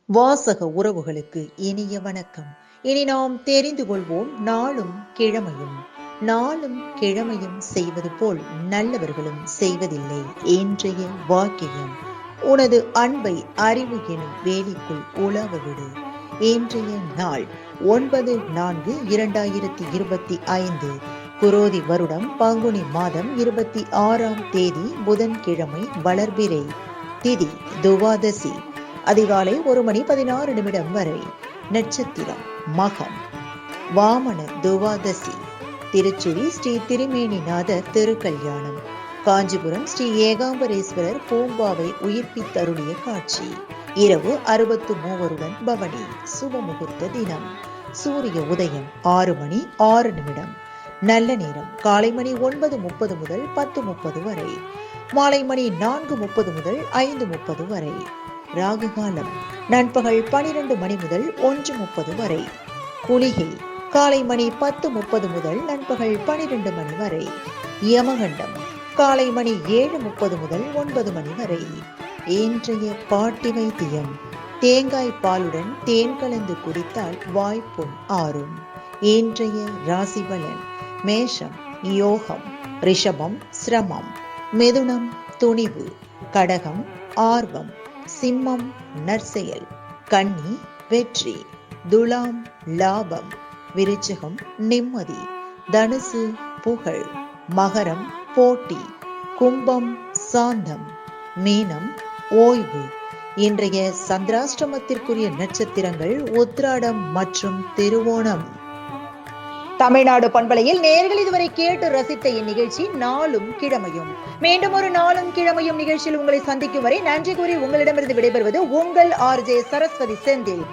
வாசக உறவுகளுக்கு இனிய வணக்கம். இனி நாம் தெரிந்து கொள்வோம் நாளும் கிழமையும். நாளும் கிழமையும் செய்வது போல் நல்லவர்களும் செய்வதில்லை. இன்றைய வாக்கியம்: உனது அன்பை அறிவு எனும் வேலிக்குள் உலவ விடு. இன்றைய நாள் 9/4/2025, குரோதி வருடம் பங்குனி மாதம் 26ஆம் தேதி புதன்கிழமை, வளர்பிறை, திதி துவாதசி, அதிகாலை 1:16 வரை, நட்சத்திரம் மகம், வாமன துவாதசி, திருச்சுழி ஸ்ரீ திருமேனிநாதர் திருக்கல்யாணம், காஞ்சிபுரம் ஸ்ரீ ஏகாம்பரேஸ்வரர் பூம்பாவை உயிர்ப்பித்தருளிய காட்சி. இரவு 63 பவனி. சுப முகூர்த்த தினம். சூரிய உதயம் 6:06. நல்ல நேரம் காலை மணி 9:30 முதல் 10:30 வரை, மாலை மணி 4:30 முதல் 5:30 வரை. ராகு காலம் நண்பகல் 12 மணி முதல் 1:30 வரை. குளிகை காலை மணி 10:30 முதல் நண்பகல் 12 மணி வரை. யமகண்டம் காலை மணி 7:30 முதல் 9 மணி வரை. இன்றைய பாட்டி வைத்தியம்: தேங்காய் பாலுடன் தேன் கலந்து குடித்தால் வாய்ப்புண் ஆறும். இன்றைய ராசி பலன்: மேஷம் யோகம், ரிஷபம் சிரமம், மிதுனம் துணிவு, கடகம் ஆர்வம், சிம்மம் நற்செயல், கன்னி வெற்றி, துலாம் லாபம், விருச்சிகம் நிம்மதி, தனுசு புகழ், மகரம் போட்டி, கும்பம் சாந்தம், மீனம் ஓய்வு. இன்றைய சந்திராஷ்டமத்திற்குரிய நட்சத்திரங்கள் உத்திராடம் மற்றும் திருவோணம். தமிழ்நாடு பண்பலையில் நேயர்கள் இதுவரை கேட்டு ரசித்த இந்நிகழ்ச்சி நாளும் கிழமையும். மீண்டும் ஒரு நாளும் கிழமையும் நிகழ்ச்சியில் உங்களை சந்திக்கும் வரை நன்றி கூறி உங்களிடமிருந்து விடைபெறுவது உங்கள் RJ சரஸ்வதி செந்தில்.